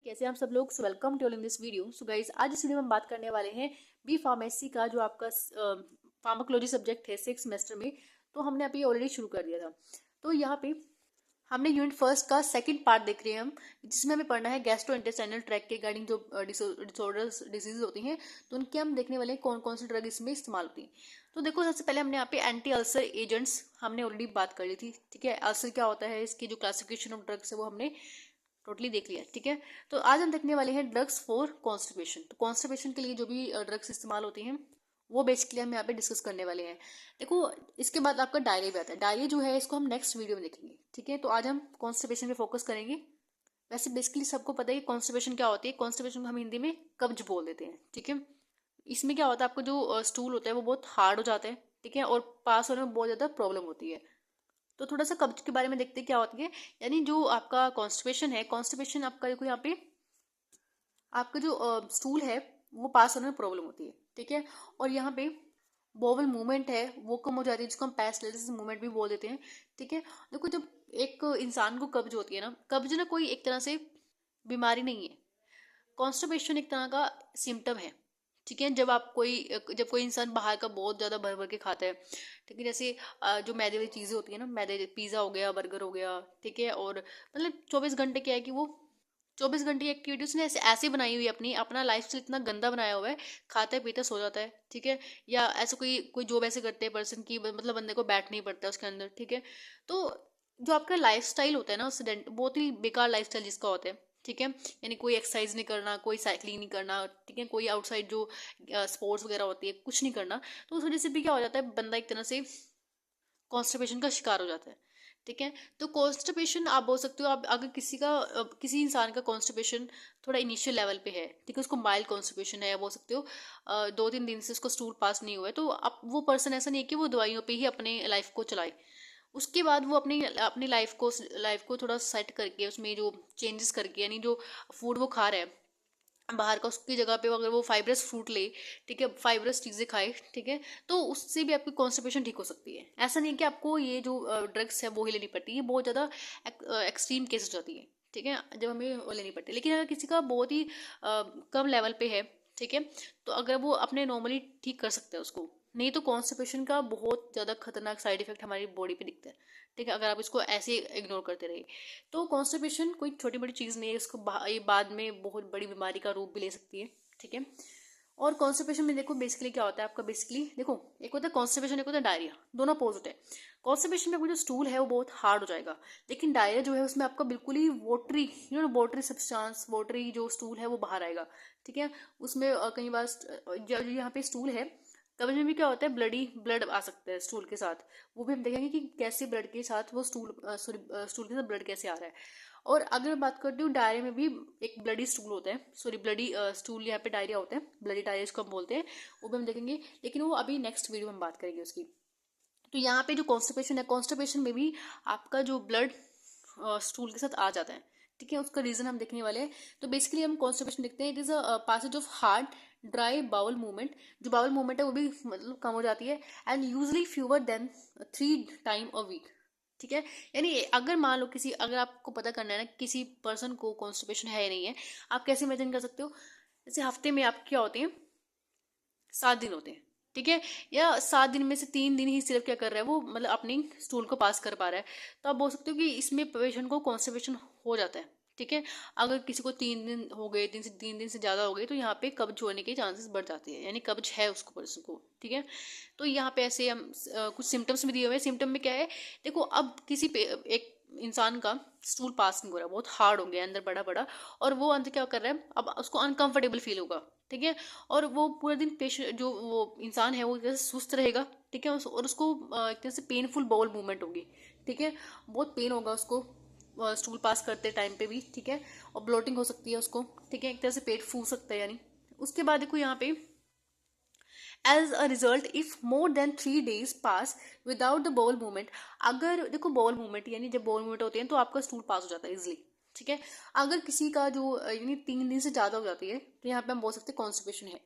कैसे हैं आप सब लोग। So welcome to in this video. So guys, आज इस वीडियो में हम बात करने वाले हैं बी फार्मेसी का जो आपका फार्माकोलॉजी सब्जेक्ट है 6 सेमेस्टर में। तो हमने अभी ऑलरेडी शुरू कर दिया था। तो यहाँ पे हमने यूनिट फर्स्ट का सेकंड पार्ट देख रहे हैं हम, जिसमें हमें पढ़ना है गैस्ट्रो इंटेस्टाइनल ट्रैक्ट के रिगार्डिंग जो डिसऑर्डर्स डिजीज होती हैं, तो उनके हम देखने वाले हैं कौन कौन सी ड्रग इसमें इस्तेमाल होती है। तो देखो, सबसे पहले हमने यहाँ पे एंटी अल्सर एजेंट्स हमने ऑलरेडी बात कर ली थी। ठीक है, अल्सर क्या होता है, इसकी जो क्लासिफिकेशन ऑफ ड्रग्स है वो हमने टोटली देख लिया। ठीक है, तो आज हम देखने वाले हैं ड्रग्स फॉर कॉन्स्टिपेशन। तो कॉन्स्टिपेशन के लिए जो भी ड्रग्स इस्तेमाल होती हैं वो बेसिकली हम यहाँ पे डिस्कस करने वाले हैं। देखो, इसके बाद आपका डायरिया भी आता है। डायरिया जो है इसको हम नेक्स्ट वीडियो में देखेंगे। ठीक है, तो आज हम कॉन्स्टिपेशन पे फोकस करेंगे। वैसे बेसिकली सबको पता है कि कॉन्स्टिपेशन क्या होती है। कॉन्स्टिपेशन को हम हिंदी में कब्ज बोल देते हैं। ठीक है, इसमें क्या होता है, आपका जो स्टूल होता है वो बहुत हार्ड हो जाता है। ठीक है, और पास होने में बहुत ज़्यादा प्रॉब्लम होती है। तो थोड़ा सा कब्ज के बारे में देखते हैं क्या होती है। यानी जो आपका कॉन्स्टिपेशन है, कॉन्स्टिपेशन आपका देखो यहाँ पे आपका जो स्टूल है वो पास होने में प्रॉब्लम होती है। ठीक है, और यहाँ पे बोवल मूवमेंट है वो कम हो जाती है, जिसको हम पैरालिसिस मूवमेंट भी बोल देते हैं। ठीक है, देखो जब एक इंसान को कब्ज होती है ना, कब्ज ना कोई एक तरह से बीमारी नहीं है। कॉन्स्टिपेशन एक तरह का सिम्टम है। ठीक है, जब कोई इंसान बाहर का बहुत ज़्यादा भर भर के खाता है। ठीक है, जैसे जो मैदे वाली चीज़ें होती है ना, मैदे पिज़्ज़ा हो गया, बर्गर हो गया। ठीक है, और मतलब 24 घंटे क्या है कि वो 24 घंटे की एक्टिविटी उसने ऐसे बनाई हुई है, अपना लाइफ स्टाइल इतना गंदा बनाया हुआ है, खाता है पीता सो जाता है। ठीक है, या ऐसे कोई कोई जॉब ऐसे करते हैं पर्सन की मतलब बंदे को बैठ नहीं पड़ता उसके अंदर। ठीक है, तो जो आपका लाइफ स्टाइल होता है ना, उससे बहुत ही बेकार लाइफ स्टाइल जिसका होता है। ठीक है, यानी कोई एक्सरसाइज नहीं करना, कोई साइकिलिंग नहीं करना। ठीक है, कोई आउटसाइड जो स्पोर्ट्स वगैरह होती है कुछ नहीं करना। तो उस वजह से भी क्या हो जाता है, बंदा एक तरह से कॉन्स्टिपेशन का शिकार हो जाता है। ठीक है, तो कॉन्स्टिपेशन आप बोल सकते हो, आप अगर किसी इंसान का कॉन्स्टिपेशन थोड़ा इनिशियल लेवल पे है, ठीक है, उसको माइल्ड कॉन्स्टिपेशन है, या बोल सकते हो 2-3 दिन से उसको स्टूल पास नहीं हुआ है, तो अब वो पर्सन ऐसा नहीं है कि वो दवाइयों पे ही अपने लाइफ को चलाए। उसके बाद वो अपनी अपनी लाइफ को थोड़ा सेट करके उसमें जो चेंजेस करके, यानी जो फूड वो खा रहा है बाहर का, उसकी जगह पे अगर वो फाइब्रस फ्रूट ले, ठीक है, फाइब्रस चीज़ें खाए, ठीक है, तो उससे भी आपकी कॉन्स्टिपेशन ठीक हो सकती है। ऐसा नहीं है कि आपको ये जो ड्रग्स है वो ही लेनी पड़ती है, ये बहुत ज़्यादा एक्सट्रीम केस हो जाती है। ठीक है, जब हमें वो लेनी पड़ती है। लेकिन अगर किसी का बहुत ही कम लेवल पे है, ठीक है, तो अगर वो अपने नॉर्मली ठीक कर सकते हैं उसको। नहीं तो कॉन्स्टिपेशन का बहुत ज़्यादा खतरनाक साइड इफेक्ट हमारी बॉडी पे दिखता है। ठीक है, अगर आप इसको ऐसे इग्नोर करते रहे तो कॉन्स्टिपेशन कोई छोटी बड़ी चीज़ नहीं है, इसको ये बाद में बहुत बड़ी बीमारी का रूप भी ले सकती है। ठीक है, और कॉन्स्टिपेशन में देखो बेसिकली क्या होता है आपका, बेसिकली देखो एक होता है कॉन्स्टिपेशन, एक होता है डायरिया, दोनों अपोजिट है। कॉन्स्टिपेशन में आपको जो स्टूल है वो बहुत हार्ड हो जाएगा, लेकिन डायरिया जो है उसमें आपका बिल्कुल ही वोटरी सब्सटेंस, वोटरी जो स्टूल है वो बाहर आएगा। ठीक है, उसमें कई बार जो यहाँ पे स्टूल है, कभी में भी क्या होता है, ब्लड आ सकता है स्टूल के साथ। वो भी हम देखेंगे कि कैसे ब्लड के साथ वो स्टूल के साथ ब्लड कैसे आ रहा है। और अगर मैं बात करती हूँ डायरिया में भी, एक ब्लडी स्टूल होता है, ब्लडी स्टूल यहाँ पे डायरिया होता है, ब्लडी डायरिया इसको हम बोलते हैं, वो भी हम देखेंगे, लेकिन वो अभी नेक्स्ट वीडियो में हम बात करेंगे उसकी। तो यहाँ पे जो कॉन्स्टिपेशन है, कॉन्स्टिपेशन में भी आपका जो ब्लड स्टूल के साथ आ जाता है। ठीक है, उसका रीजन हम देखने वाले हैं। तो बेसिकली हम कॉन्स्टिपेशन देखते हैं, it is a passage of hard dry bowel movement. जो बाउल मूवमेंट है वो भी मतलब कम हो जाती है, and usually fewer than 3 time a week. ठीक है, यानी अगर मान लो अगर आपको पता करना है ना किसी पर्सन को कॉन्स्टिपेशन है या नहीं है, आप कैसे इमेजिन कर सकते हो, जैसे हफ्ते में आप क्या होते हैं, 7 दिन होते हैं। ठीक है, या 7 दिन में से 3 दिन ही सिर्फ क्या कर रहा है वो, मतलब अपनी स्टूल को पास कर पा रहा है। तो आप बोल सकते हो कि इसमें पेशेंट को कॉन्स्टिपेशन हो जाता है। ठीक है, अगर किसी को 3 दिन हो गए, 3 दिन से ज़्यादा हो गए, तो यहाँ पे कब्ज होने के चांसेस बढ़ जाते हैं, यानी कब्ज है उसको पर्सन को। ठीक है, तो यहाँ पे ऐसे हम कुछ सिम्टम्स भी दिए हुए हैं। सिम्टम में क्या है, देखो अब एक इंसान का स्टूल पास नहीं हो रहा, बहुत हार्ड हो गया अंदर बड़ा बड़ा, और वो अंदर क्या कर रहा है, अब उसको अनकंफर्टेबल फील होगा। ठीक है, और वो पूरे दिन पेशेंट जो वो इंसान है वो एक तरह से सुस्त रहेगा। ठीक है, और उसको एक तरह से पेनफुल बाउल मूवमेंट होगी। ठीक है, बहुत पेन होगा उसको स्टूल पास करते टाइम पे भी। ठीक है, और ब्लोटिंग हो सकती है उसको। ठीक है, एक तरह से पेट फूल सकता है यानी। उसके बाद देखो यहाँ पे, as a result if more than 3 days pass without the bowel movement. अगर देखो बॉल मूवमेंट यानी जब बॉल मूवमेंट होती है तो आपका स्टूल पास हो जाता है इजिली। ठीक है, अगर किसी का जो यानी 3 दिन से ज़्यादा हो जाती है, तो यहाँ पे हम बोल सकते हैं कॉन्स्टिपेशन है।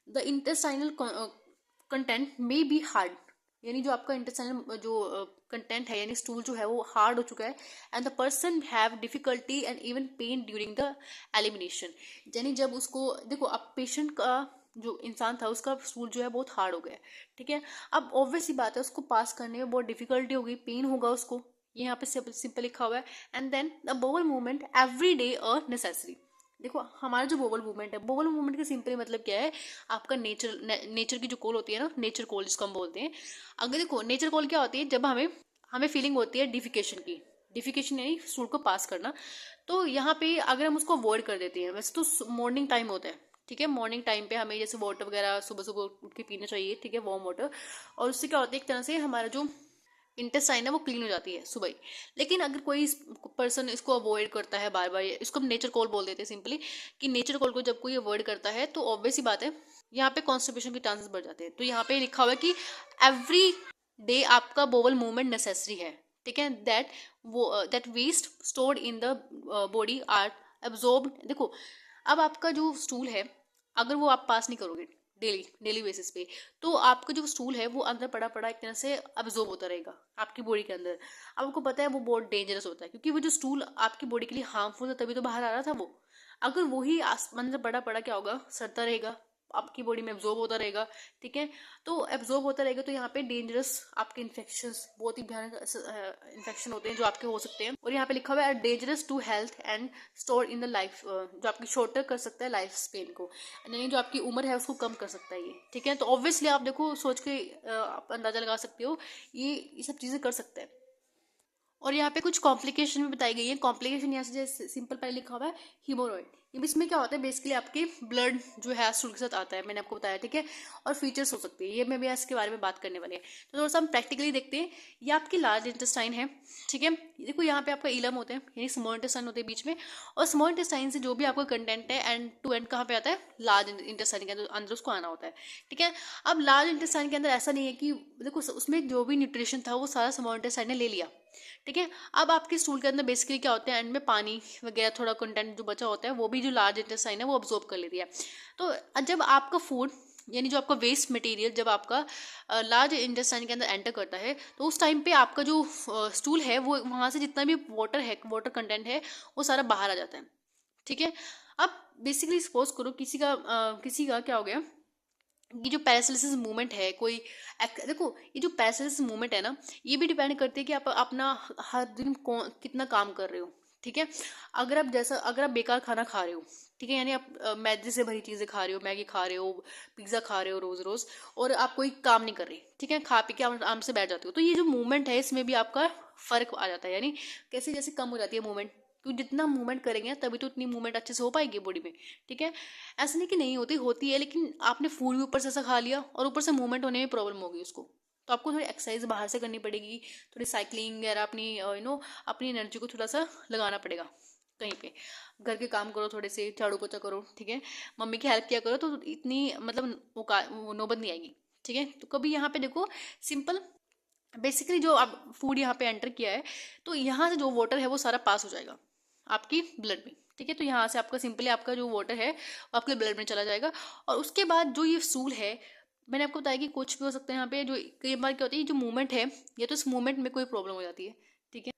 The intestinal content may be hard, यानी जो आपका इंटेस्टाइनल जो कंटेंट है यानी स्टूल जो है वो हार्ड हो चुका है and the person have difficulty and even pen during the elimination. यानी जब उसको देखो, अब पेशेंट का जो इंसान था उसका स्टूल जो है बहुत हार्ड हो गया है, ठीक है। अब ऑब्वियस ही बात है उसको पास करने में बहुत डिफिकल्टी होगी, पेन होगा उसको, ये यहाँ पे सिंपल लिखा हुआ है। And then the bowel movement every day a necessary. देखो हमारा जो बोवल मूवमेंट है, बोवल मूवमेंट का सिंपली मतलब क्या है, आपका नेचर की जो कॉल होती है ना, नेचर कॉल जिसको हम बोलते हैं। अगर देखो नेचर कॉल क्या होती है, जब हमें हमें फीलिंग होती है डिफिकेशन की, डिफिकेशन यानी स्टूल को पास करना, तो यहाँ पे अगर हम उसको अवॉइड कर देते हैं, वैसे तो मॉर्निंग टाइम होता है, ठीक है, मॉर्निंग टाइम पे हमें जैसे वाटर वगैरह सुबह सुबह उठ के पीना चाहिए, ठीक है, वार्म वाटर, और उससे क्या होता है एक तरह से हमारा जो इंटेस्टाइन है वो क्लीन हो जाती है सुबह ही। लेकिन अगर कोई पर्सन इसको अवॉइड करता है बार बार, इसको हम नेचर कॉल बोल देते हैं सिंपली, कि नेचर कॉल को जब कोई अवॉइड करता है तो ऑब्वियस ही बात है यहाँ पे कॉन्स्टिपेशन के चांसेस बढ़ जाते हैं। तो यहाँ पे लिखा हुआ है कि एवरी डे आपका बोवल मूवमेंट नेसेसरी है, ठीक है, that waste stored in the body are absorb. देखो अब आपका जो स्टूल है अगर वो आप पास नहीं करोगे डेली बेसिस पे, तो आपका जो स्टूल है वो अंदर पड़ा पड़ा एक तरह से अब्जॉर्ब होता रहेगा आपकी बॉडी के अंदर। अब आपको पता है वो बहुत डेंजरस होता है, क्योंकि वो जो स्टूल आपकी बॉडी के लिए हार्मफुल था तभी तो बाहर आ रहा था वो। अगर वही अंदर पड़ा पड़ा क्या होगा, सड़ता रहेगा, आपकी बॉडी में एब्जॉर्ब होता रहेगा, ठीक है। तो एब्जॉर्ब होता रहेगा तो यहाँ पे डेंजरस आपके इन्फेक्शंस, बहुत ही भयानक इन्फेक्शन होते हैं जो आपके हो सकते हैं। और यहाँ पे लिखा हुआ है dangerous to health and store in the life, जो आपकी शॉर्टर कर सकता है लाइफ स्पेन को, यानी जो आपकी उम्र है उसको कम कर सकता है ये, ठीक है। तो ऑब्वियसली आप देखो सोच के आप अंदाजा लगा सकते हो ये सब चीजें कर सकते हैं। और यहाँ पे कुछ कॉम्प्लिकेशन भी बताई गई है। कॉम्प्लिकेशन यहाँ से जैसे सिंपल पहले लिखा हुआ है हीमोरॉइड, इसमें क्या होता है बेसिकली आपके ब्लड जो है स्टूल के साथ आता है, मैंने आपको बताया, ठीक है। और फीचर्स हो सकते हैं ये, मैं भी इसके बारे में बात करने वाले हैं। तो थोड़ा सा हम प्रैक्टिकली देखते हैं। ये आपकी लार्ज इंटेस्टाइन है, ठीक है। देखो यहाँ पे आपका इलम होते हैं यानी स्मॉल इंटेस्टाइन होते हैं बीच में, और स्मॉल इंटेस्टाइन से जो भी आपका कंटेंट है एंड टू एंड कहाँ पे आता है, लार्ज इंटेस्टाइन के अंदर उसको आना होता है, ठीक है। अब लार्ज इंटेस्टाइन के अंदर ऐसा नहीं है कि देखो उसमें जो भी न्यूट्रिशन था वो सारा स्मॉल इंटेस्टाइन ने ले लिया, ठीक है। अब आपके स्टूल के अंदर बेसिकली क्या होता है, एंड में पानी वगैरह थोड़ा कंटेंट जो बचा होता है वो भी जो लार्ज इंटेस्टाइन है वो अब्जॉर्ब कर लेती है। तो जब आपका फूड यानी जो आपका वेस्ट मटेरियल जब आपका लार्ज इंटेस्टाइन के अंदर एंटर करता है, तो उस टाइम पे आपका जो स्टूल है वो वहाँ से जितना भी वाटर है, वाटर कंटेंट है, वो सारा बाहर आ जाता है, ठीक है। अब बेसिकली सपोज करो किसी का क्या हो गया, ये जो पैरालिसिस मूवमेंट है कोई देखो ये जो पैरालिसिस मूवमेंट है ना, ये भी डिपेंड करती है कि आप अपना हर दिन कितना काम कर रहे हो, ठीक है। अगर आप बेकार खाना खा रहे हो, ठीक है, यानी आप मैदे से भरी चीज़ें खा रहे हो, मैगी खा रहे हो, पिज्ज़ा खा रहे हो रोज़ रोज़, और आप कोई काम नहीं कर रहे, ठीक है, खा पी के आप आराम से बैठ जाते हो, तो ये जो मूवमेंट है इसमें भी आपका फर्क आ जाता है, यानी कैसे जैसे कम हो जाती है मूवमेंट, तो जितना मूवमेंट करेंगे तभी तो उतनी मूवमेंट अच्छे से हो पाएगी बॉडी में, ठीक है। ऐसा नहीं कि नहीं होती, होती है, लेकिन आपने फूड भी ऊपर से ऐसा खा लिया और ऊपर से मूवमेंट होने में प्रॉब्लम होगी उसको, तो आपको थोड़ी एक्सरसाइज बाहर से करनी पड़ेगी, थोड़ी साइकिलिंग वगैरह अपनी अपनी एनर्जी को थोड़ा सा लगाना पड़ेगा कहीं पे। घर के काम करो, थोड़े से झाड़ू पोछा करो, ठीक है, मम्मी की हेल्प किया करो, तो इतनी मतलब वो नौबत नहीं आएगी, ठीक है। तो कभी यहाँ पे देखो सिंपल बेसिकली जो आप फूड यहाँ पे एंटर किया है, तो यहाँ से जो वाटर है वो सारा पास हो जाएगा आपकी ब्लड में, ठीक है। तो यहाँ से आपका सिंपली आपका जो वाटर है वो आपके ब्लड में चला जाएगा, और उसके बाद जो ये स्टूल है, मैंने आपको बताया कि कुछ भी हो सकता है यहाँ पे, जो कई बार क्या होती है जो मूवमेंट है, या तो इस मूवमेंट में कोई प्रॉब्लम हो जाती है, ठीक है,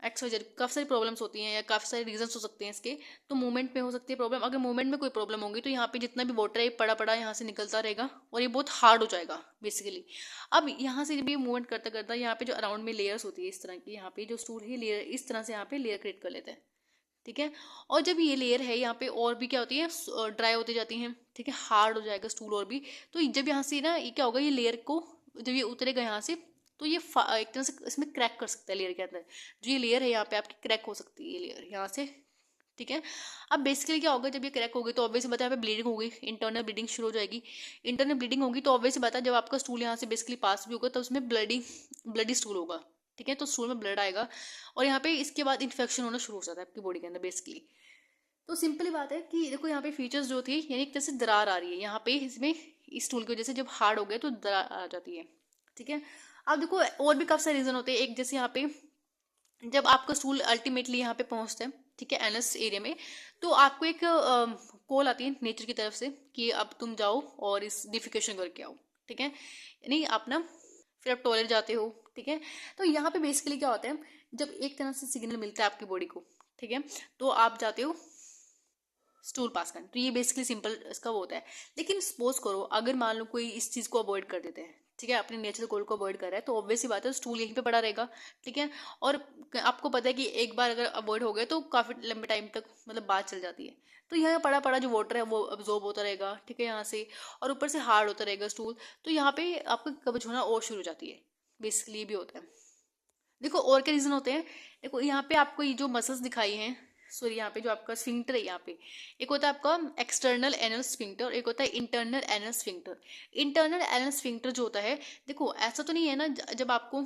एक्सवाइजेड काफ़ी सारी प्रॉब्लम्स होती हैं या काफ़ी सारे रीजंस हो सकते हैं इसके, तो मूवमेंट में हो सकती है प्रॉब्लम। अगर मूवमेंट में कोई प्रॉब्लम होगी तो यहाँ पे जितना भी वाटर है पड़ा पड़ा यहाँ से निकलता रहेगा और ये बहुत हार्ड हो जाएगा बेसिकली। अब यहाँ से जब ये मूवमेंट करता करता यहाँ पे जो अराउंड में लेयर्स होती है इस तरह की, यहाँ पे जो स्टूल है लेयर इस तरह से यहाँ पे लेयर क्रिएट कर लेते हैं, ठीक है। और जब ये लेयर है यहाँ पे और भी क्या होती है ड्राई होती जाती हैं, ठीक है, हार्ड हो जाएगा स्टूल और भी। तो जब यहाँ से ना ये क्या होगा, ये लेयर को जब ये उतरेगा यहाँ से, तो ये एक तरह से इसमें क्रैक कर सकता है लेयर के अंदर, जो ये लेयर है यहाँ पे आपकी क्रैक हो सकती है ये लेयर यहाँ से, ठीक है। अब बेसिकली क्या होगा, जब ये क्रैक होगी तो ऑब्वियसली बता यहाँ पे ब्लीडिंग होगी, इंटरनल ब्लीडिंग शुरू हो जाएगी। इंटरनल ब्लीडिंग होगी तो ऑब्वियसली बता जब आपका स्टूल यहाँ से बेसिकली पास भी होगा तो उसमें ब्लडी स्टूल होगा, ठीक है, तो स्टूल में ब्लड आएगा और यहाँ पे इसके बाद इन्फेक्शन होना शुरू हो जाता है आपकी बॉडी के अंदर बेसिकली। तो सिंपली बात है कि देखो यहाँ पे फीचर्स जो थी, यानी एक तरह से दरार आ रही है यहाँ पे इसमें, इस टूल की वजह से जब हार्ड हो गया तो दरार आ जाती है, ठीक है। अब देखो और भी काफी सारे रीजन होते हैं, एक जैसे यहाँ पे जब आपका स्टूल अल्टीमेटली यहाँ पे पहुंचता है, ठीक है, एनस एरिया में, तो आपको एक कॉल आती है नेचर की तरफ से कि अब तुम जाओ और इस डिफिकेशन करके आओ, ठीक है, यानी आप ना फिर आप टॉयलेट जाते हो, ठीक है। तो यहाँ पे बेसिकली क्या होता है, जब एक तरह से सिग्नल मिलता है आपकी बॉडी को, ठीक है, तो आप जाते हो स्टूल पास करने। तो ये बेसिकली सिंपल इसका वो होता है। लेकिन सपोज करो अगर मान लो कोई इस चीज को अवॉइड कर देते हैं, ठीक है, अपने नेचुरल कोड को अवॉइड कर रहा है, तो ऑब्वियस सी बात है स्टूल यहीं पे पड़ा रहेगा, ठीक है। और आपको पता है कि एक बार अगर अवॉइड हो गया तो काफी लंबे टाइम तक मतलब बात चल जाती है। तो यहाँ पड़ा पड़ा जो वाटर है वो अब्जॉर्ब होता रहेगा, ठीक है, यहाँ से, और ऊपर से हार्ड होता रहेगा स्टूल, तो यहाँ पे आपका कब्ज होना और शुरू हो जाती है। बेसिकली ये भी होता है। देखो और क्या रीजन होते हैं, देखो यहाँ पे आपको ये जो मसल्स दिखाई हैं, सॉरी यहाँ पे जो आपका स्फिंक्टर है, यहाँ पे एक होता है आपका एक्सटर्नल एनल स्फिंक्टर, एक होता है internal anal sphincter. Internal anal sphincter जो होता है, देखो ऐसा तो नहीं है ना, जब आपको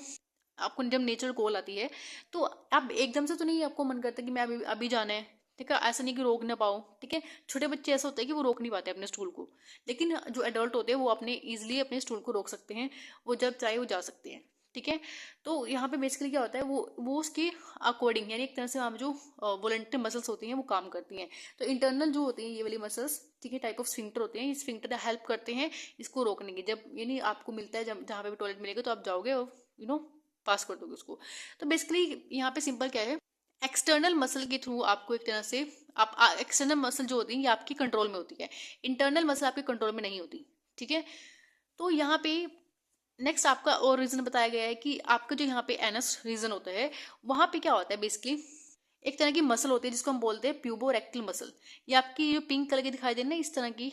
आपको जब नेचर कॉल आती है तो आप एकदम से तो नहीं आपको मन करता कि मैं अभी अभी जाना है, ठीक है, ऐसा नहीं कि रोक ना पाओ, ठीक है। छोटे बच्चे ऐसा होता है कि वो रोक नहीं पाते अपने स्टूल को, लेकिन जो एडल्ट होते हैं वो अपने इजिली अपने स्टूल को रोक सकते हैं, वो जब चाहे वो जा सकते हैं, ठीक है। तो यहाँ पे बेसिकली क्या होता है, वो उसके अकॉर्डिंग, यानी एक तरह से वहाँ जो वॉलंटरी मसल्स होती हैं वो काम करती हैं। तो इंटरनल जो होती हैं ये वाली मसल्स, ठीक है, टाइप ऑफ स्फिंक्टर होते हैं, ये स्फिंक्टर हेल्प करते हैं इसको रोकने की। जब यानी आपको मिलता है, जब जहाँ पे भी टॉयलेट मिलेगा तो आप जाओगे और पास कर दोगे उसको। तो बेसिकली यहाँ पे सिंपल क्या है, एक्सटर्नल मसल के थ्रू आपको एक तरह से आप एक्सटर्नल मसल जो होती है ये आपकी कंट्रोल में होती है, इंटरनल मसल आपके कंट्रोल में नहीं होती, ठीक है। तो यहाँ पे नेक्स्ट आपका और रीजन बताया गया है कि आपका जो यहाँ पे एनस रीजन होता है वहां पे क्या होता है, बेसिकली एक तरह की मसल होती है जिसको हम बोलते हैं प्यूबोरेक्टल मसल। ये आपकी जो पिंक कलर की दिखाई दे रही है ना इस तरह की,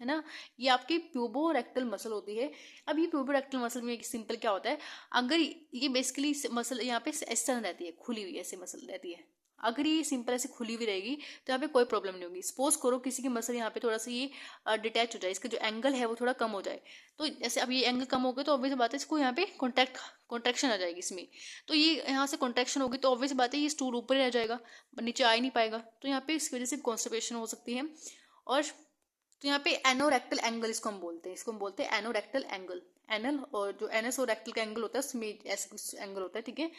है ना, ये आपकी प्यूबोरेक्टल मसल होती है। अब ये प्यूबोरेक्टल मसल में सिंपल क्या होता है, अगर ये बेसिकली मसल यहाँ पे इस तरह रहती है, खुली हुई ऐसे मसल रहती है, अगर ये सिंपल ऐसे खुली हुई रहेगी तो यहाँ पे कोई प्रॉब्लम नहीं होगी। सपोज करो किसी की मसल यहाँ पे थोड़ा सा ये डिटैच हो जाए, इसका जो एंगल है वो थोड़ा कम हो जाए, तो जैसे अब ये एंगल कम हो गया तो ऑब्वियस बात है इसको यहाँ पे कॉन्ट्रैक्शन आ जाएगी इसमें। तो ये यहाँ से कॉन्ट्रैक्शन होगी तो ऑब्वियस बात है ये स्टूल ऊपर ही रह जाएगा, नीचे आ ही नहीं पाएगा, तो यहाँ पे इसकी वजह से कॉन्स्टिपेशन हो सकती है। और तो यहाँ पे एनोरेक्टल एंगल इसको हम बोलते हैं एनोरेक्टल एंगल। एनल और जो एनएस और रेक्टल का एंगल होता है उसमें ऐसे कुछ एंगल होता है, ठीक है।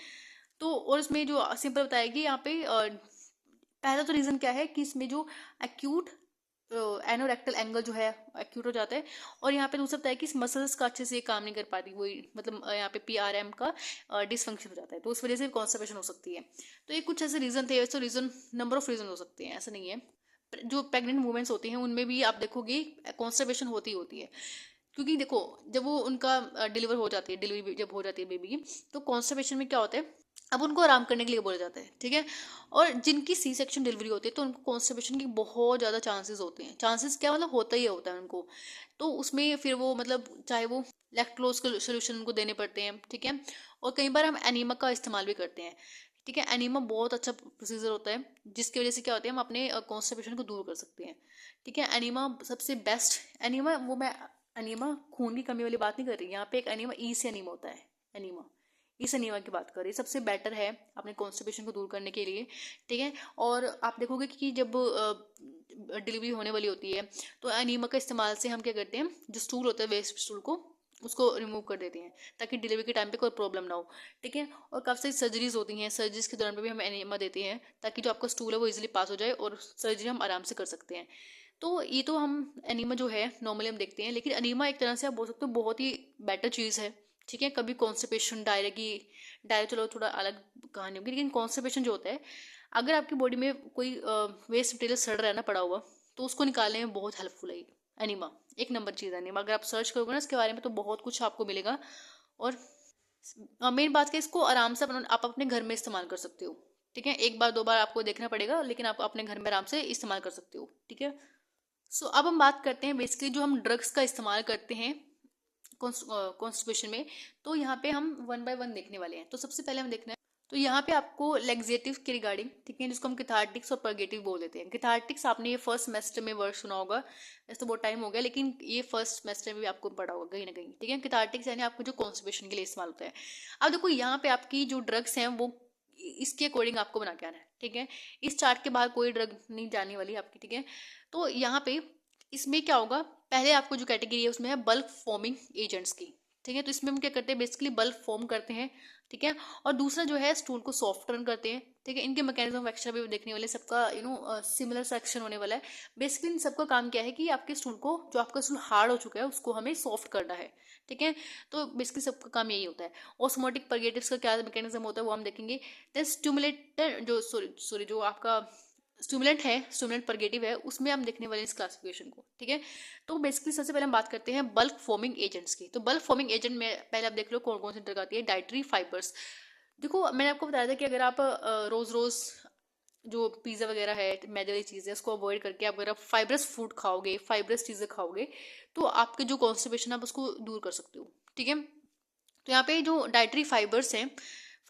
तो और इसमें जो सिंपल बताएगी यहाँ पे पहला तो रीजन क्या है कि इसमें जो एक्यूट एनोरेक्टल एंगल जो है एक्यूट हो जाता है, और यहाँ पे दूसरा बताया कि इस मसल्स का अच्छे से काम नहीं कर पाती, वही मतलब यहाँ पे पीआरएम का डिसफंक्शन हो जाता है, तो उस वजह से कॉन्स्टिपेशन हो सकती है। तो ये कुछ ऐसे रीजन थे, वैसे रीजन नंबर ऑफ रीजन हो सकते हैं, ऐसा नहीं है। जो प्रेग्नेंट वुमेन्स होती हैं उनमें भी आप देखोगे कॉन्स्टिपेशन होती है, क्योंकि देखो जब वो उनका डिलीवरी जब हो जाती है बेबी की, तो कॉन्स्टिपेशन में क्या होता है, अब उनको आराम करने के लिए बोला जाता है, ठीक है। और जिनकी सी सेक्शन डिलीवरी होती है तो उनको कॉन्स्टिपेशन की बहुत ज़्यादा चांसेस होते हैं, चांसेस क्या मतलब होता है उनको। तो उसमें फिर वो मतलब चाहे वो लैक्टोज के सोल्यूशन उनको देने पड़ते हैं, ठीक है। और कई बार हम एनीमा का इस्तेमाल भी करते हैं, ठीक है। एनीमा बहुत अच्छा प्रोसीजर होता है जिसकी वजह से क्या होता है हम अपने कॉन्स्टिपेशन को दूर कर सकते हैं, ठीक है। एनीमा सबसे बेस्ट एनीमा, वो मैं एनीमा खून की कमी वाली बात नहीं कर रही, यहाँ पे एक एनीमा ई से एनीमा होता है, एनीमा इस एनीमा की बात कर रही, सबसे बेटर है अपने कॉन्स्टिपेशन को दूर करने के लिए, ठीक है। और आप देखोगे कि जब डिलीवरी होने वाली होती है तो एनीमा का इस्तेमाल से हम क्या करते हैं, जो स्टूल होता है वेस्ट स्टूल को उसको रिमूव कर देते हैं ताकि डिलीवरी के टाइम पे कोई प्रॉब्लम ना हो, ठीक है। और काफ़ी सारी सर्जरीज होती हैं, सर्जरीज के दौरान पे भी हम एनीमा देते हैं ताकि जो आपका स्टूल है वो इजीली पास हो जाए और सर्जरी हम आराम से कर सकते हैं। तो ये तो हम एनीमा जो है नॉर्मली हम देखते हैं, लेकिन एनीमा एक तरह से आप बोल सकते हो बहुत ही बेटर चीज़ है, ठीक है। कभी कॉन्स्टिपेशन डायरिया चलो थोड़ा अलग कहानी होगी, लेकिन कॉन्स्टिपेशन जो होता है अगर आपकी बॉडी में कोई वेस्ट मटेरियल सड़ रहा है ना पड़ा हुआ, तो उसको निकालने में बहुत हेल्पफुल है एनीमा, एक नंबर चीज़ है एनीमा। अगर आप सर्च करोगे ना इसके बारे में तो बहुत कुछ आपको मिलेगा। और मेन बात क्या, इसको आराम से आप अपने घर में इस्तेमाल कर सकते हो, ठीक है। एक बार दो बार आपको देखना पड़ेगा लेकिन आप अपने घर में आराम से इस्तेमाल कर सकते हो, ठीक है। सो अब हम बात करते हैं बेसिकली जो हम ड्रग्स का इस्तेमाल करते हैं कॉन्स्टिपेशन में, तो यहाँ पे हम वन बाय वन देखने वाले हैं। तो सबसे पहले हम देखना है, तो यहाँ पे आपको लेग्जेटिव के रिगार्डिंग, ठीक है, जिसको हम कैथार्टिक्स और परगेटिव बोल देते हैं। कैथार्टिक्स आपने ये फर्स्ट सेमेस्टर में वर्ड सुना होगा, वैसे तो बहुत टाइम हो गया लेकिन ये फर्स्ट सेमेस्टर में भी आपको पढ़ा होगा कहीं ना कहीं, ठीक है। कैथार्टिक्स यानी आपको जो कॉन्स्टिपेशन के लिए इस्तेमाल होता है। अब देखो यहाँ पे आपकी जो ड्रग्स हैं वो इसके अकॉर्डिंग आपको बना के आना है, ठीक है। इस चार्ट के बाहर कोई ड्रग नहीं जाने वाली आपकी, ठीक है। तो यहाँ पे इसमें क्या होगा, पहले आपको जो कैटेगरी है उसमें है बल्क फॉर्मिंग एजेंट्स की, ठीक है। तो इसमें हम क्या करते हैं, बेसिकली बल्क फॉर्म करते हैं, ठीक है। और दूसरा जो है स्टूल को सॉफ्ट टर्न करते हैं, ठीक है। इनके मैकेनिज्म ऑफ एक्शन भी देखने वाले, सबका सिमिलर सा एक्शन होने वाला है। बेसिकली इन सबका काम क्या है कि आपके स्टूल को, जो आपका स्टूल हार्ड हो चुका है उसको हमें सॉफ्ट करना है, ठीक है। तो बेसिकली सबका काम यही होता है। ऑस्मोटिक परगेटिव्स का क्या मैकेनिज्म होता है वो हम देखेंगे। देन स्टिमुलेटर जो सॉरी जो आपका स्टिमुलेंट है, स्टिमुलेंट परगेटिव है, उसमें हम देखने वाले इस क्लासिफिकेशन को, ठीक है। तो बेसिकली सबसे पहले हम बात करते हैं बल्क फॉर्मिंग एजेंट्स की। तो बल्क फॉर्मिंग एजेंट में पहले आप देख लो कौन कौन से इंटर आती है। डाइटरी फाइबर्स, देखो मैंने आपको बताया था कि अगर आप रोज रोज जो पिज्ज़ा वगैरह है, मैदे वाली चीज़ है, उसको अवॉइड करके आप अगर आप फाइबरस फूड खाओगे, फाइबरस चीज़ें खाओगे, तो आपके जो कॉन्स्टिपेशन है आप उसको दूर कर सकते हो, ठीक है। तो यहाँ पे जो डाइटरी फाइबर्स हैं,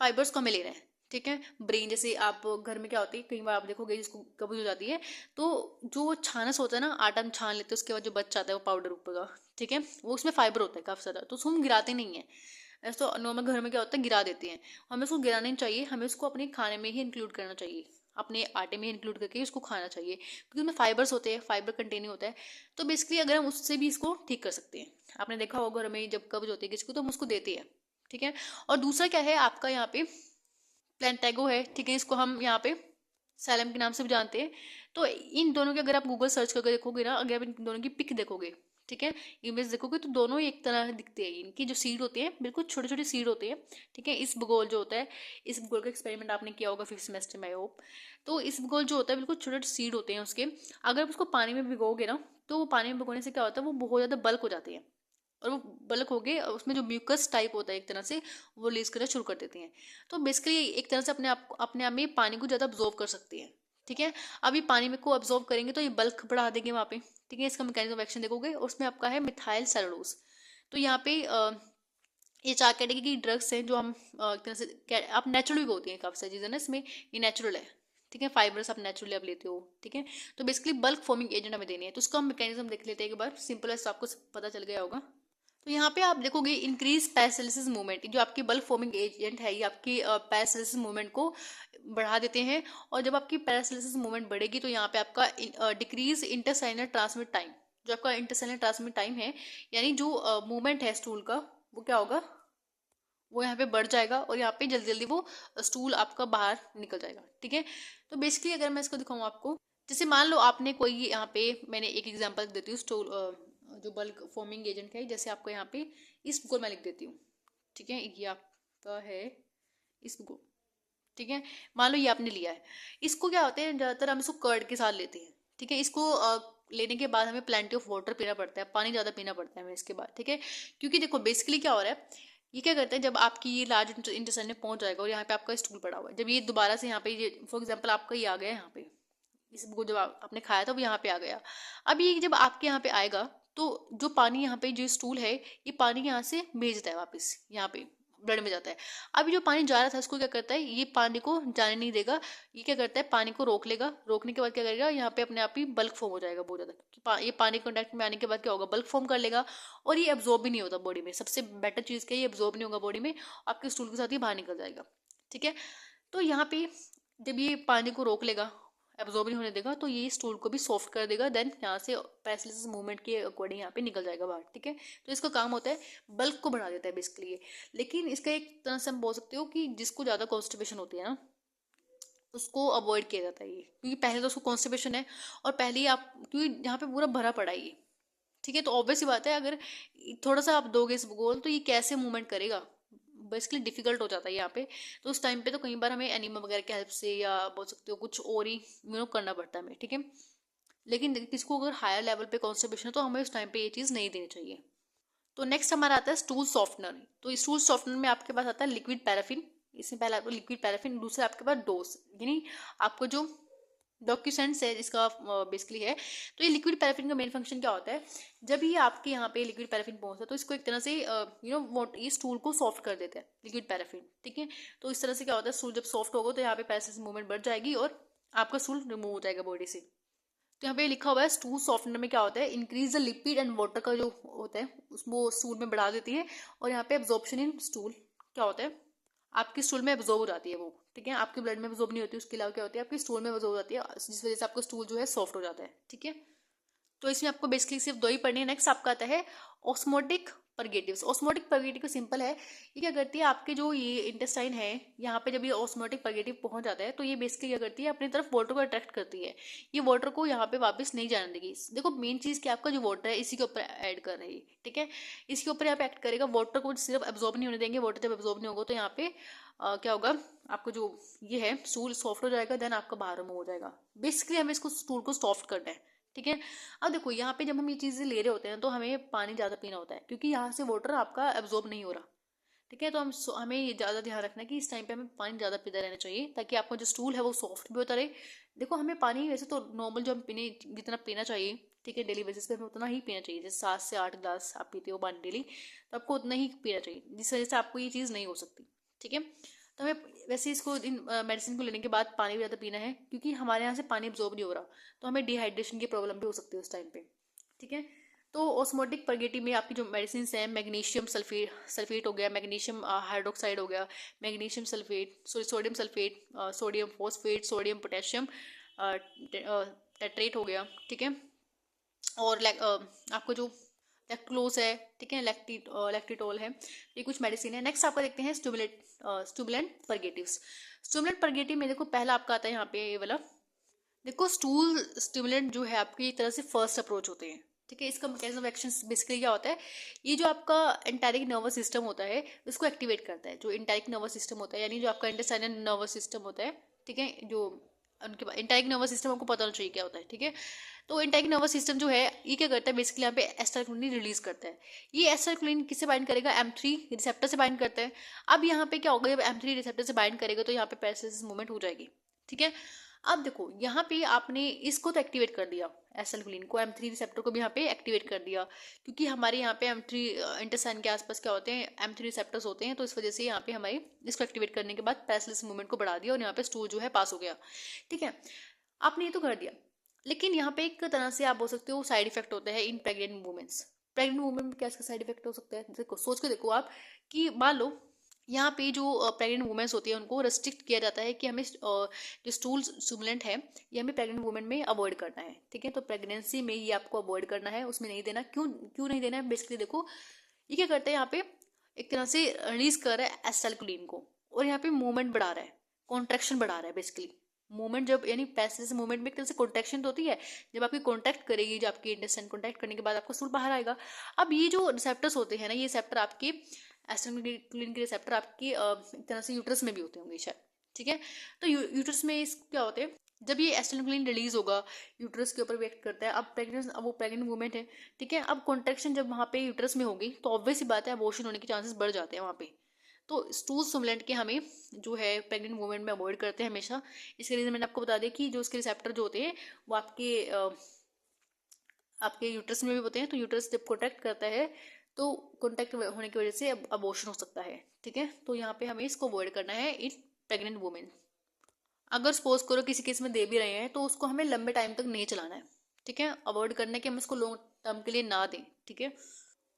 फाइबर्स को हमें ले रहे हैं, ठीक है। ब्रेन, जैसे आप घर में क्या होती है, कई बार आप देखोगे जिसको कब्ज हो जाती है, तो जो छानस होता है ना, आटा हम छान लेते हैं, उसके बाद जो बच जाता है वो पाउडर ऊपर का, ठीक है, वो उसमें फाइबर होता है काफ़ी ज़्यादा, तो उसको हम गिराते नहीं है। ऐसे तो नॉर्मल घर में क्या होता है, गिरा देते हैं। हमें उसको गिराना नहीं चाहिए, हमें उसको अपने खाने में ही इंक्लूड करना चाहिए, अपने आटे में इंक्लूड करके उसको खाना चाहिए, क्योंकि उसमें फाइबर्स होते हैं, फाइबर कंटेनिंग होता है। तो बेसिकली अगर हम उससे भी इसको ठीक कर सकते हैं। आपने देखा होगा घर में जब कब्ज होती है किसी को तो हम उसको देते हैं, ठीक है। और दूसरा क्या है आपका यहाँ पे प्लेंटेगो है, ठीक है, इसको हम यहाँ पे सैलम के नाम से भी जानते हैं। तो इन दोनों के अगर आप गूगल सर्च करके देखोगे ना, अगर आप इन दोनों की पिक देखोगे, ठीक है, इमेज देखोगे, तो दोनों ही एक तरह दिखते हैं। इनकी जो सीड होते हैं बिल्कुल छोटे छोटे सीड होते हैं, ठीक है। इस भूगोल जो होता है, इस भूगोल का एक्सपेरिमेंट आपने किया होगा 5th सेमेस्टर में, आई होप। तो इस भूगोल जो होता है बिल्कुल छोटे छोटे सीड होते हैं उसके। अगर आप उसको पानी में भिगोगे ना, तो वो पानी में भिगोने से क्या होता है, वो बहुत ज़्यादा बल्क हो जाते हैं, और वो बल्क हो गए, उसमें जो म्यूकस टाइप होता है एक तरह से, वो रिलीज करना शुरू कर देती हैं। तो बेसिकली एक तरह से अपने आप में पानी को ज़्यादा अब्जॉर्व कर सकती है, ठीक है। अब ये पानी में को अब्जॉर्व करेंगे तो ये बल्क बढ़ा देंगे वहाँ पे, ठीक है। इसका मैकेनिज्म ऑफ एक्शन देखोगे और उसमें आपका है मिथाइल सेलुलोज। तो यहाँ पे ये 4 कैटेगरी की ड्रग्स हैं जो हम एक तरह से आप नेचुरल भी होती हैं काफ़ी सारी चीज़ें ना इसमें, ये नेचुरल है, ठीक है। फाइबर्स आप नेचुरली आप लेते हो, ठीक है। तो बेसिकली बल्क फॉर्मिंग एजेंट हमें देनी है, तो उसका हम मैकेनिज्म देख लेते हैं एक बार, सिंपल है, आपको पता चल गया होगा। तो यहाँ पे आप देखोगे इंक्रीज पैरालिसिस मूवमेंट, जो आपकी बल्क फॉर्मिंग एजेंट है ये आपकी पैरालिसिस मूवमेंट को बढ़ा देते हैं। और जब आपकी पैरालिसिस मूवमेंट बढ़ेगी तो यहाँ पे आपका डिक्रीज इंटरसाइनल ट्रांसमिट टाइम, जो आपका इंटरसाइनल ट्रांसमिट टाइम है, यानी जो मूवमेंट है स्टूल का, वो क्या होगा, वो यहाँ पे बढ़ जाएगा, और यहाँ पे जल्दी जल्दी वो स्टूल आपका बाहर निकल जाएगा, ठीक है। तो बेसिकली अगर मैं इसको दिखाऊँ आपको, जैसे मान लो आपने कोई यहाँ पे, मैंने एक एग्जांपल देती हूँ स्टूल जो बल्क फॉर्मिंग एजेंट है, जैसे आपको यहाँ पे इस बुक मैं लिख देती हूँ, ठीक है, ये आपका है इस बुक, ठीक है। मान लो ये आपने लिया है, इसको क्या होता है, ज़्यादातर हम इसको कर्ड के साथ लेते हैं, ठीक है। इसको लेने के बाद हमें प्लेंटी ऑफ वाटर पीना पड़ता है, पानी ज़्यादा पीना पड़ता है हमें इसके बाद, ठीक है। क्योंकि देखो बेसिकली क्या हो रहा है, ये क्या करते हैं, जब आपकी ये लार्ज इंटेस्टाइन में पहुंच जाएगा और यहाँ पे आपका स्टूल पड़ा हुआ है, जब ये दोबारा से यहाँ पे, ये फॉर एग्जांपल आपका ये आ गया यहाँ पे, इसको जब आपने खाया था वो यहाँ पे आ गया। अब ये जब आपके यहाँ पे आएगा तो जो पानी यहाँ पे, जो स्टूल है, ये पानी यहाँ से भेजता है वापस यहाँ पे ब्लड में जाता है। अब ये जो पानी जा रहा था इसको क्या करता है, ये पानी को जाने नहीं देगा, ये क्या करता है, पानी को रोक लेगा, रोकने के बाद क्या करेगा, यहाँ पे अपने आप ही बल्क फॉर्म हो जाएगा बहुत ज़्यादा, क्योंकि ये पानी कॉन्टैक्ट में आने के बाद क्या होगा, बल्क फॉर्म कर लेगा, और ये एब्जॉर्ब भी नहीं होता बॉडी में। सबसे बेटर चीज़ क्या है, ये एब्जॉर्ब नहीं होगा बॉडी में, आपके स्टूल के साथ ही बाहर निकल जाएगा, ठीक है। तो यहाँ पे जब ये पानी को रोक लेगा, एब्जॉर्ब नहीं होने देगा, तो ये स्टूल को भी सॉफ्ट कर देगा, देन यहाँ से पैरालिसिस मूवमेंट के अकॉर्डिंग यहाँ पे निकल जाएगा बाहर, ठीक है। तो इसका काम होता है बल्क को बढ़ा देता है बेसिकली ये। लेकिन इसका एक तरह से हम बोल सकते हो कि जिसको ज़्यादा कॉन्स्टिपेशन होती है ना, उसको अवॉइड किया जाता है ये, क्योंकि पहले तो उसको कॉन्स्टिपेशन है, और पहले ही आप, क्योंकि यहाँ पे पूरा भरा पड़ा है ये, ठीक है। तो ऑब्वियस सी बात है, अगर थोड़ा सा आप दोगे इस गोल तो ये कैसे मूवमेंट करेगा, बेसिकली डिफिकल्ट हो जाता है यहाँ पे। तो उस टाइम पे तो कई बार हमें एनिमा वगैरह की हेल्प से, या बोल सकते हो कुछ और ही करना पड़ता है हमें, ठीक है। लेकिन किसको अगर हायर लेवल पे कॉन्स्टिपेशन है तो हमें उस टाइम पे ये चीज़ नहीं देनी चाहिए। तो नेक्स्ट हमारा आता है स्टूल सॉफ्टनर। तो स्टूल सॉफ्टनर में आपके पास आता है लिक्विड पैराफिन, इसमें पहला आपको लिक्विड पैराफिन, दूसरा आपके पास डोज, यानी आपको जो डॉक्यूसेंट्स है जिसका बेसिकली है। तो ये लिक्विड पैराफिन का मेन फंक्शन क्या होता है, जब ही आपके यहाँ पे लिक्विड पैराफिन पहुंचता है तो इसको एक तरह से ये स्टूल को सॉफ्ट कर देता है लिक्विड पैराफिन, ठीक है। तो इस तरह से क्या होता है, स्टूल जब सॉफ्ट होगा तो यहाँ पे पैरालिसिस मूवमेंट बढ़ जाएगी और आपका स्टूल रिमूव हो जाएगा बॉडी से। तो यहाँ पे लिखा हुआ है स्टूल सॉफ्टनर में क्या होता है, increase the lipid and water का जो होता है उसको स्टूल में बढ़ा देती है, और यहाँ पे एब्जॉर्प्शन इन स्टूल क्या होता है, आपके स्टूल में एब्जॉर्ब हो जाती है वो, ठीक है। आपके ब्लड में एब्जॉर्ब नहीं होती, उसके अलावा क्या होती है, आपके स्टूल में एब्जॉर्ब हो जाती है, जिस वजह से आपका स्टूल जो है सॉफ्ट हो जाता है, ठीक है। तो इसमें आपको बेसिकली सिर्फ 2 ही पढ़नी है। नेक्स्ट आपका आता है osmotic purgatives. Osmotic purgative simple है, ये क्या करती है, आपके जो ये इंटेस्टाइन है यहाँ पे जब ये ऑस्मोटिक परगेटिव पहुंच जाता है तो ये बेसिकली क्या करती है, अपनी तरफ वाटर को अट्रैक्ट करती है, ये वाटर को यहाँ पे वापस नहीं जाने देगी। देखो मेन चीज कि आपका जो वाटर है इसी के ऊपर ऐड कर रही है, ठीक है, इसके ऊपर यहाँ पे एक्ट करेगा, वाटर को सिर्फ एब्जॉर्ब नहीं होने देंगे, वाटर जब एब्जॉर्ब नहीं होगा तो यहाँ पे क्या होगा, आपको जो ये है स्टूल सॉफ्ट हो जाएगा, देन आपका बाहर रिमूव हो जाएगा। बेसिकली हमें इसको स्टूल को सॉफ्ट करना है, ठीक है। अब देखो यहाँ पे जब हम ये चीजें ले रहे होते हैं तो हमें पानी ज्यादा पीना होता है, क्योंकि यहाँ से वाटर आपका एब्जॉर्ब नहीं हो रहा, ठीक है। तो हमें ये ज्यादा ध्यान रखना है कि इस टाइम पे हमें पानी ज्यादा पीते रहना चाहिए, ताकि आपका जो स्टूल है वो सॉफ्ट भी होता रहे। देखो हमें पानी वैसे तो नॉर्मल जो हम पीने जितना पीना चाहिए, ठीक है, डेली बेसिस पे हमें उतना ही पीना चाहिए, जैसे 7 से 8 गिलास आप पीते हो पानी डेली, तो आपको उतना ही पीना चाहिए, जिस वजह से आपको ये चीज़ नहीं हो सकती, ठीक है। तो हमें वैसे इसको इन मेडिसिन को लेने के बाद पानी भी ज़्यादा पीना है, क्योंकि हमारे यहाँ से पानी एब्जॉर्ब नहीं हो रहा, तो हमें डिहाइड्रेशन की प्रॉब्लम भी हो सकती है उस टाइम पे, ठीक है। तो ऑस्मोटिक परगेटिव में आपकी जो मेडिसिन हैं, मैग्नीशियम सल्फेट हो गया, मैग्नीशियम हाइड्रोक्साइड हो गया, magnesium sulphate, sodium sulphate, sodium phosphate, sodium potassium tartrate हो गया, ठीक है। और आपको जो लैक्टोलोज है, ठीक है, लैक्टिटोल है, ये कुछ मेडिसिन है। नेक्स्ट आपका देखते हैं स्टिमुलेंट परगेटिव्स। स्टिमुलेंट परगेटिव में देखो पहला आपका आता है यहाँ पे ये वाला, देखो स्टूल स्टिमुलेंट जो है आपकी एक तरह से फर्स्ट अप्रोच होते हैं, ठीक है। इसका मैकेनिज्म ऑफ एक्शन बेसिकली क्या होता है, ये जो आपका एंटारिक नर्वस सिस्टम होता है उसको एक्टिवेट करता है, जो एंटारिक नर्वस सिस्टम होता है, यानी जो आपका इंटेस्टाइनल नर्वस सिस्टम होता है, ठीक है, जो उनके बाद एंटारिक नर्वस सिस्टम आपको पता होना चाहिए क्या होता है, ठीक है। तो एंटारिक नर्वस सिस्टम जो है ये क्या करता है, बेसिकली यहाँ पे एसिटाइलकोलिन रिलीज करता है। ये एसिटाइलकोलिन किससे बाइंड करेगा, M3 रिसेप्टर से बाइंड करता है। अब यहाँ पे क्या होगा, जब M3 रिसेप्टर से बाइंड करेगा तो यहाँ पे पैरालिसिस मूवमेंट हो जाएगी, ठीक है। अब देखो यहाँ पे आपने इसको तो एक्टिवेट कर दिया, एसिटाइलकोलिन को, M3 रिसेप्टर को भी यहाँ पे एक्टिवेट कर दिया, क्योंकि हमारे यहाँ पे M3 इंटेस्टाइन के आसपास क्या होते हैं, M3 रिसेप्टर्स होते हैं, तो इस वजह से यहाँ पे हमारे इसको एक्टिवेट करने के बाद पैरालिसिस मूवमेंट को बढ़ा दिया और यहाँ पे स्टूल जो है पास हो गया, ठीक है। आपने ये तो कर दिया, लेकिन यहाँ पे एक तरह से आप बोल सकते हो साइड इफेक्ट होता है इन प्रेग्नेंट वुमेन्स। प्रेग्नेंट वुमेन में क्या इसका साइड इफेक्ट हो सकता है, देखो सोच के देखो आप, कि मान लो यहाँ पे जो प्रेग्नेंट वुमेन्स होती है उनको रेस्ट्रिक्ट किया जाता है कि हमें जो स्टूल स्टिमुलेंट है ये हमें प्रेग्नेंट वुमेन में अवॉइड करना है, ठीक है। तो प्रेगनेंसी में ये आपको अवॉइड करना है, उसमें नहीं देना। क्यों नहीं देना है, बेसिकली देखो ये क्या करता है, यहाँ पे एक तरह से रिलीज कर रहा है एसिटाइलकोलिन को, और यहाँ पे मूवमेंट बढ़ा रहा है, कॉन्ट्रैक्शन बढ़ा रहा है। बेसिकली मूवमेंट जब यानी पैसेज मूवमेंट में एक तरह से कॉन्ट्रैक्शन तो होती है, जब आपकी कॉन्टैक्ट करेगी, जो आपकी इंटेस्टाइन कॉन्टैक्ट करने के बाद आपका स्टूल बाहर आएगा। अब ये जो रिसेप्टर्स होते हैं ना, ये रिसेप्टर आपके एसिटाइलकोलिन के रिसेप्टर आपकी एक तरह से यूट्रस में भी होते होंगे शायद, ठीक है। तो यूट्रस में इस क्या होते हैं, जब ये एसिटाइलकोलिन रिलीज होगा यूट्रस के ऊपर भी एक्ट करता है। अब वो प्रेग्नेंट वुमेन है, ठीक है। अब कॉन्ट्रैक्शन जब वहाँ पे यूट्रस में होगी तो ऑब्वियस सी बात है अबॉर्शन होने के चांसेस बढ़ जाते हैं वहाँ पे। तो स्टूल स्टिमुलेंट के हमें जो है प्रेग्नेंट वुमेन में अवॉइड करते हैं हमेशा। इसके रीजन मैंने आपको बता दिया कि जो उसके रिसेप्टर जो होते हैं वो आपके यूट्रस में भी होते हैं, तो यूट्रस जब कॉन्टैक्ट करता है तो कॉन्टैक्ट होने की वजह से अबॉर्शन हो सकता है, ठीक है। तो यहाँ पे हमें इसको अवॉइड करना है इन प्रेग्नेंट वुमेन। अगर सपोज करो किसी केस में दे भी रहे हैं तो उसको हमें लंबे टाइम तक नहीं चलाना है, ठीक है। अवॉइड करना है कि हम उसको लॉन्ग टर्म के लिए ना दें, ठीक है।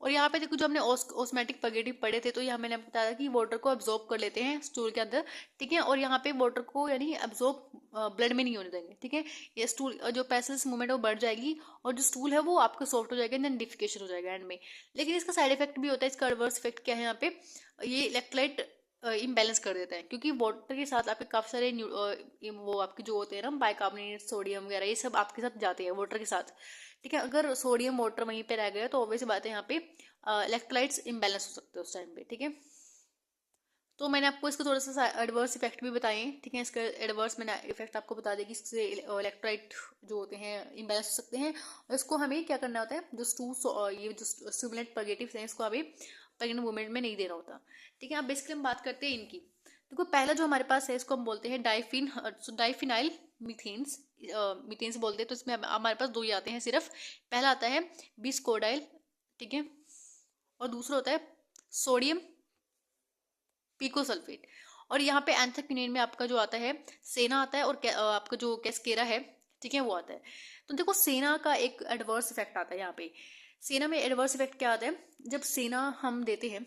और यहाँ पे देखो जो हमने ऑस्मेटिक परगेटिव पढ़े थे, तो यहाँ मैंने आपको बताया कि वाटर को अब्जॉर्ब कर लेते हैं स्टूल के अंदर, ठीक है। और यहाँ पे वाटर को यानी अब्जॉर्ब ब्लड में नहीं होने देंगे, ठीक है। ये स्टूल जो पैसेज मूवमेंट है वो बढ़ जाएगी और जो स्टूल है वो आपका सॉफ्ट हो जाएगा, देन डिफिकेशन हो जाएगा एंड में। लेकिन इसका साइड इफेक्ट भी होता है, इसका एडवर्स इफेक्ट क्या है, यहाँ पे ये इलेक्ट्रोलाइट इम्बैलेंस कर देता है, क्योंकि वाटर के साथ आपके काफ़ी सारे वो आपके जो होते हैं ना बाइकार्बोनेट, सोडियम वगैरह, ये सब आपके साथ जाते हैं वाटर के साथ, ठीक है। अगर सोडियम वाटर वहीं पे रह गया तो ऑब्वियस बात है यहाँ पे इलेक्ट्रोलाइट्स इम्बैलेंस हो सकते हैं उस टाइम पे, ठीक है। तो मैंने आपको इसका थोड़ा सा एडवर्स इफेक्ट भी बताए हैं, ठीक है। इसका एडवर्स मैंने इफेक्ट आपको बता दें कि इससे इलेक्ट्रोलाइट जो होते हैं इम्बैलेंस हो सकते हैं, और इसको हमें क्या करना होता है, जो ये जो स्टिमुलेंट परगेटिव्स हैं इसको हमें प्रेग्नेंट वुमेन में नहीं देना होता, ठीक है। अब बेसिकली हम बात करते हैं इनकी। देखो पहला जो हमारे पास है इसको हम बोलते हैं डाइफिनाइल मीथेन्स, मीथेन्स बोलते हैं। तो इसमें हमारे पास दो ही आते हैं सिर्फ। पहला आता है बिस्कोडाइल, ठीक है, और दूसरा होता है सोडियम पिकोसल्फेट। और यहाँ पे एंथ्राक्विनोन में आपका जो आता है सेना आता है, और आपका जो कैस्केरा है, ठीक है, वो आता है। तो देखो सेना का एक एडवर्स इफेक्ट आता है यहाँ पे। सेना में एडवर्स इफेक्ट क्या आता है, जब सेना हम देते हैं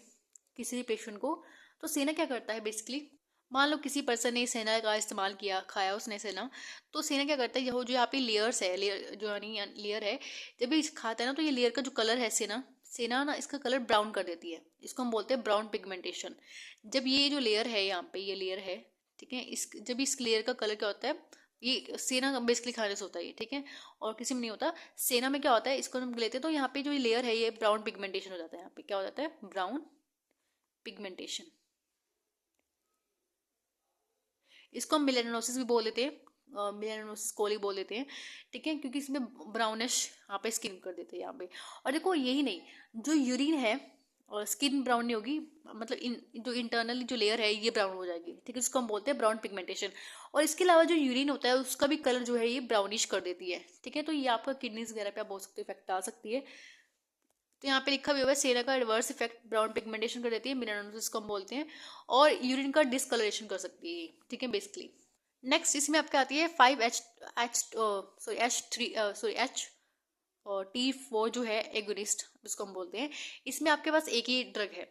किसी भी पेशेंट को, तो सेना क्या करता है, बेसिकली मान लो किसी पर्सन ने सेना का इस्तेमाल किया, खाया उसने सेना, तो सेना क्या करता है, यह जो यहाँ पे लेयर्स है, लेयर जो यानी लेयर है, जब ये खाता है ना तो ये लेयर का जो कलर है सेना सेना ना इसका कलर ब्राउन कर देती है, इसको हम बोलते हैं ब्राउन पिगमेंटेशन। जब ये जो लेयर है यहाँ पे, ये लेयर है, ठीक है, इस जब इस लेयर का कलर क्या होता है, ये सेना बेसिकली खाने से होता है ये, ठीक है, और किसी में नहीं होता। सेना में क्या होता है, इसको हम लेते हैं तो यहाँ पे जो ये लेयर है ये ब्राउन पिगमेंटेशन हो जाता है, यहाँ पे क्या हो जाता है, ब्राउन पिगमेंटेशन। इसको हम मिलेनोसिस भी बोल देते हैं, मिलेनोसिस कोली बोल देते हैं, ठीक है, क्योंकि इसमें ब्राउनिश यहाँ पे स्किन कर देते हैं यहाँ पे। और देखो यही नहीं, जो यूरिन है और स्किन ब्राउन नहीं होगी, मतलब जो इंटरनली जो लेयर है ये ब्राउन हो जाएगी, ठीक है, इसको हम बोलते हैं ब्राउन पिगमेंटेशन। और इसके अलावा जो यूरिन होता है उसका भी कलर जो है ये ब्राउनिश कर देती है, ठीक है, तो ये आपका किडनीज वगैरह पे आप बोल सकते हो इफेक्ट आ सकती है। तो यहाँ पे लिखा हुआ है सेना का रिवर्स इफेक्ट ब्राउन पिगमेंटेशन कर देती है, मिलेनोसिस को हम बोलते हैं, और यूरिन का डिसकलरेशन कर सकती है, ठीक है, बेसिकली। नेक्स्ट इसमें आपके आती है 5H T4 जो है एगोनिस्ट, जिसको हम बोलते हैं। इसमें आपके पास एक ही ड्रग है,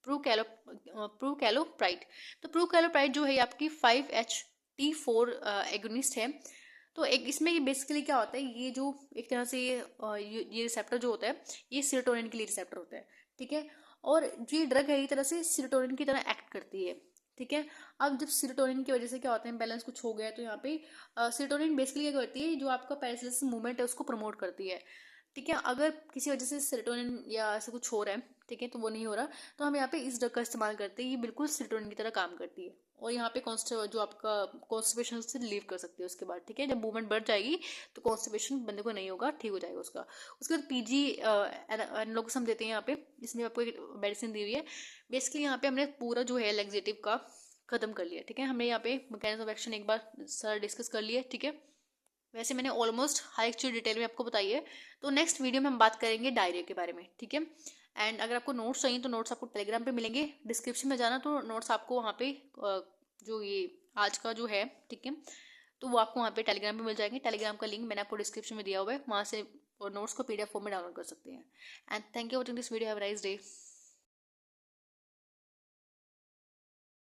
प्रूकैलोप्राइड। तो प्रूकैलोप्राइड जो है आपकी 5H T4 एगोनिस्ट है। तो एक इसमें बेसिकली क्या होता है, ये जो एक तरह से ये रिसेप्टर जो होता है ये सीरोटोनिन के लिए रिसेप्टर होता है, ठीक है, और जो ये ड्रग है ये तरह से सीरोटोनिन की तरह एक्ट करती है, ठीक है। अब जब सीरोटोनिन की वजह से क्या होता है, बैलेंस कुछ हो गया, तो यहाँ पे सीरोटोनिन बेसिकली क्या करती है, जो आपका पैरासिस मूवमेंट है उसको प्रमोट करती है, ठीक है। अगर किसी वजह से सीरोटोनिन या ऐसा कुछ हो रहा है, ठीक है, तो वो नहीं हो रहा, तो हम यहाँ पे इस ड्रग का इस्तेमाल करते हैं, ये बिल्कुल सीरोटोनिन की तरह काम करती है, और यहाँ पे जो आपका कॉन्स्टिपेशन से रिलीव कर सकती है उसके बाद, ठीक है। जब मूवमेंट बढ़ जाएगी तो कॉन्स्टिपेशन बंदे को नहीं होगा, ठीक हो जाएगा उसका। उसके बाद पीजी एनालोगस देते हैं यहाँ पे, इसमें आपको एक मेडिसिन दी हुई है। बेसिकली यहाँ पे हमने पूरा जो है लैक्सेटिव का खत्म कर लिया, ठीक है। हमने यहाँ पे मैकेनिज्म ऑफ एक्शन एक बार सर डिस्कस कर लिया, ठीक है। वैसे मैंने ऑलमोस्ट हर एक चीज़ डिटेल में आपको बताई है। तो नेक्स्ट वीडियो में हम बात करेंगे डायरिया के बारे में, ठीक है। एंड अगर आपको नोट्स चाहिए तो नोट्स आपको टेलीग्राम पे मिलेंगे, डिस्क्रिप्शन में जाना तो नोट्स आपको वहाँ पे जो ये आज का जो है, ठीक है, तो वो आपको वहाँ पे टेलीग्राम पे मिल जाएंगे। टेलीग्राम का लिंक मैंने आपको डिस्क्रिप्शन में दिया हुआ है, वहाँ से और नोट्स को PDF फॉर्म में डाउनलोड कर सकते हैं। And thank you for watching this video, have a nice day.